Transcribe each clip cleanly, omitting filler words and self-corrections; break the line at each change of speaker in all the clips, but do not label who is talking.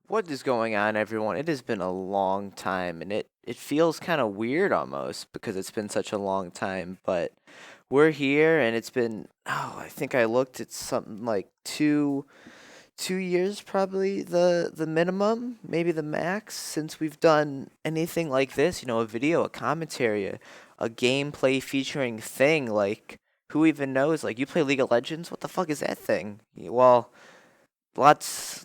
What is going on, everyone? It has been a long time, and it feels kind of weird almost because it's been such a long time. But we're here, and it's been I think I looked at something like two years, probably the minimum, maybe the max, since we've done anything like this. A video, a commentary, a gameplay featuring thing. Like, who even knows? Like, you play League of Legends? What the fuck is that thing? Well, a lot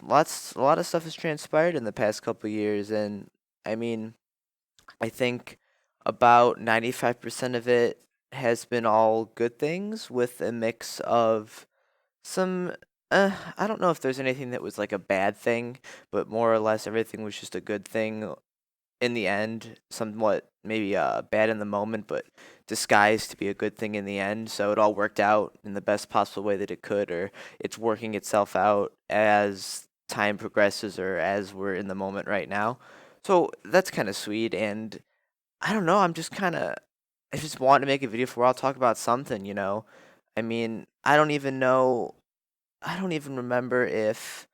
of stuff has transpired in the past couple years, and I mean, I think about 95% of it has been all good things with a mix of some. I don't know if there's anything that was like a bad thing, but more or less everything was just a good thing in the end, somewhat maybe bad in the moment, but disguised to be a good thing in the end. So it all worked out in the best possible way that it could, or it's working itself out as time progresses or as we're in the moment right now. So that's kind of sweet. And I don't know, I just want to make a video for where I'll talk about something. I mean, I don't even remember if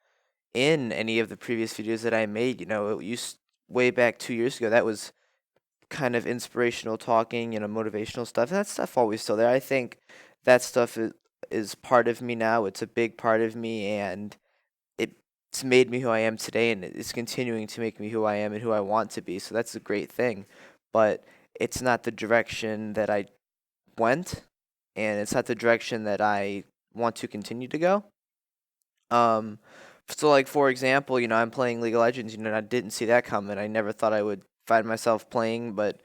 in any of the previous videos that I made, it used way back 2 years ago. That was kind of inspirational talking, motivational stuff. And that stuff always still there. I think that stuff is part of me now. It's a big part of me, and it's made me who I am today, and it's continuing to make me who I am and who I want to be. So that's a great thing. But it's not the direction that I went, and it's not the direction that I want to continue to go. Um, so like for example, I'm playing League of Legends, and I didn't see that coming. I never thought I would find myself playing, but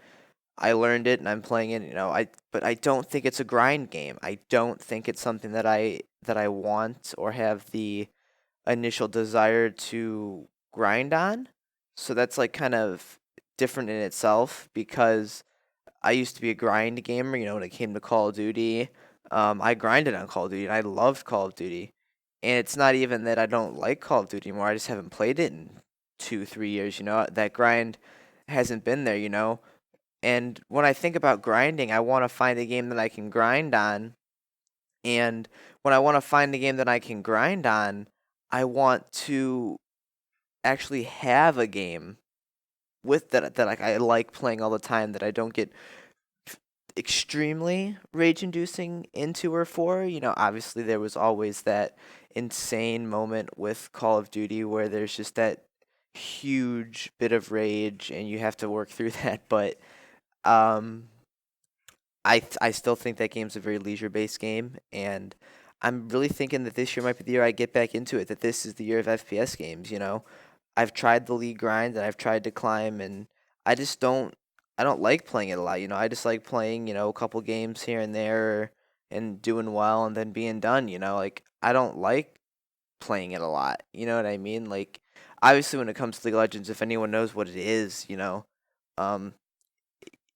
I learned it and I'm playing it, but I don't think it's a grind game. I don't think it's something that I want or have the initial desire to grind on. So that's like kind of different in itself because I used to be a grind gamer, when it came to Call of Duty. I grinded on Call of Duty and I loved Call of Duty. And it's not even that I don't like Call of Duty anymore. I just haven't played it in 2, 3 years. That grind hasn't been there. And when I think about grinding, I want to find a game that I can grind on. And when I want to find a game that I can grind on, I want to actually have a game with that like I like playing all the time that I don't get extremely rage inducing into or for. Obviously there was always that insane moment with Call of Duty where there's just that huge bit of rage and you have to work through that, but um I still think that game's a very leisure based game, and I'm really thinking that this year might be the year I get back into it. That this is the year of FPS games. I've tried the league grind and I've tried to climb, and I just don't. I don't like playing it a lot. I just like playing a couple games here and there and doing well and then being done. Like I don't like playing it a lot. You know what I mean? Like obviously when it comes to League of Legends, if anyone knows what it is, um,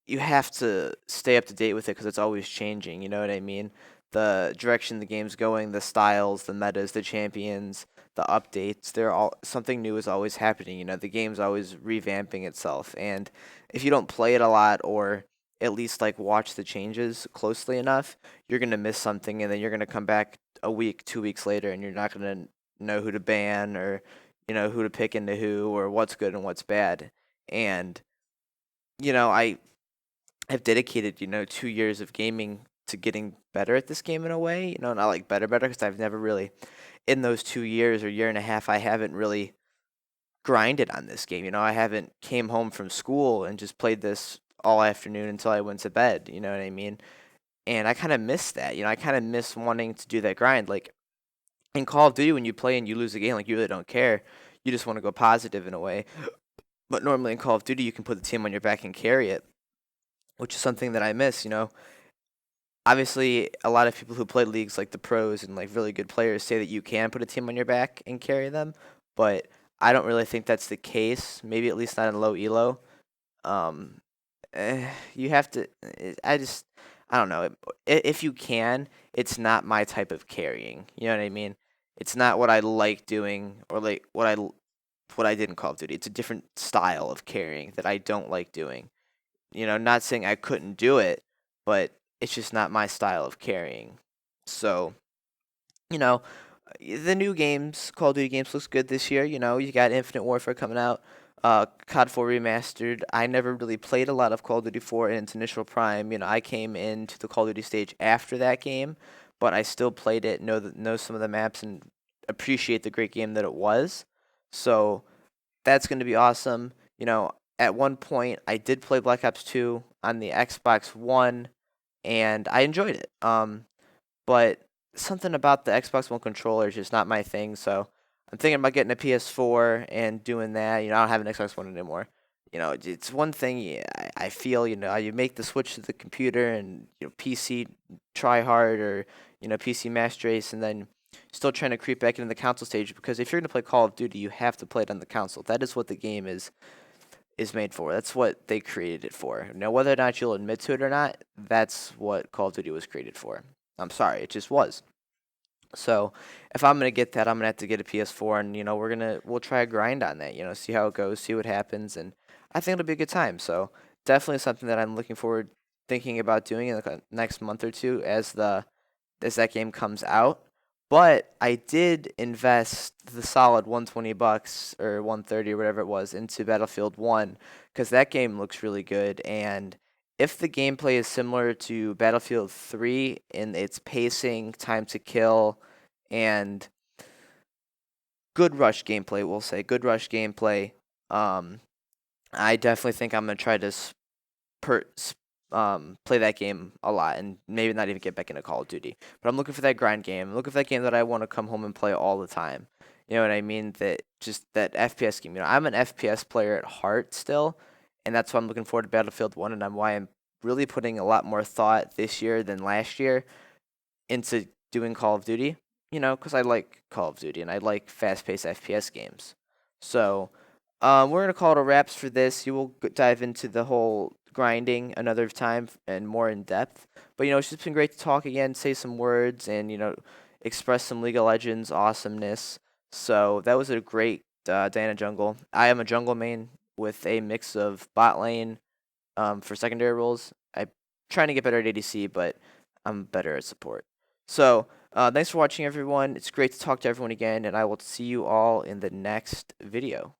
you have to stay up to date with it because it's always changing. You know what I mean? The direction the game's going, the styles, the metas, the champions, the updates. They're all something new is always happening. The game's always revamping itself, and if you don't play it a lot or at least like watch the changes closely enough, you're gonna miss something, and then you're gonna come back a week, 2 weeks later, and you're not gonna know who to ban or who to pick into who or what's good and what's bad. And I have dedicated, 2 years of gaming to getting better at this game in a way. Not like better, because I've never really, in those 2 years or year and a half, I haven't really grinded on this game. I haven't came home from school and just played this all afternoon until I went to bed. You know what I mean? And I kind of miss that. I kind of miss wanting to do that grind. Like in Call of Duty, when you play and you lose a game, like you really don't care. You just want to go positive in a way. But normally in Call of Duty, you can put the team on your back and carry it, which is something that I miss. Obviously, a lot of people who play leagues, like the pros and like really good players, say that you can put a team on your back and carry them, but I don't really think that's the case. Maybe at least not in low elo. Um, you have to. I don't know. If you can, it's not my type of carrying. You know what I mean? It's not what I like doing or like what I did in Call of Duty. It's a different style of carrying that I don't like doing. Not saying I couldn't do it, but it's just not my style of carrying. So, you know, the new games, Call of Duty games, looks good this year. You know, you got Infinite Warfare coming out, COD 4 Remastered. I never really played a lot of Call of Duty 4 in its initial prime. You know, I came into the Call of Duty stage after that game, but I still played it, know some of the maps, and appreciate the great game that it was. So that's going to be awesome. You know, at one point I did play Black Ops 2 on the Xbox One, and I enjoyed it. But something about the Xbox One controller is just not my thing. So I'm thinking about getting a PS4 and doing that. You know, I don't have an Xbox One anymore. You know, it's one thing. Yeah, I feel, you know, you make the switch to the computer and, you know, PC try hard, or, you know, PC master race, and then still trying to creep back into the console stage, because if you're going to play Call of Duty, you have to play it on the console. That is what the game is made for. That's what they created it for. Now, whether or not you'll admit to it or not, that's what Call of Duty was created for. I'm sorry, it just was. So if I'm gonna get that, I'm gonna have to get a PS4, and, you know, we'll try a grind on that. You know, see how it goes, see what happens, and I think it'll be a good time. So definitely something that I'm looking forward, thinking about doing in the next month or two as that game comes out. But I did invest the solid 120 bucks or 130 or whatever it was into Battlefield 1, because that game looks really good. And if the gameplay is similar to Battlefield 3 in its pacing, time to kill, and good rush gameplay, we'll say good rush gameplay, um, I definitely think I'm gonna try to per play that game a lot, and maybe not even get back into Call of Duty. But I'm looking for that grind game. I'm looking for that game that I want to come home and play all the time. You know what I mean? That just that FPS game. You know, I'm an FPS player at heart still, and that's why I'm looking forward to Battlefield 1, and why I'm really putting a lot more thought this year than last year into doing Call of Duty. You know, because I like Call of Duty and I like fast-paced FPS games. So, we're gonna call it a wraps for this. You will dive into the whole grinding another time and more in depth. But, you know, it's just been great to talk again, say some words, and, you know, express some League of Legends awesomeness. So that was a great Diana jungle. I am a jungle main with a mix of bot lane, for secondary roles. I'm trying to get better at ADC, but I'm better at support. So, thanks for watching, everyone. It's great to talk to everyone again, and I will see you all in the next video.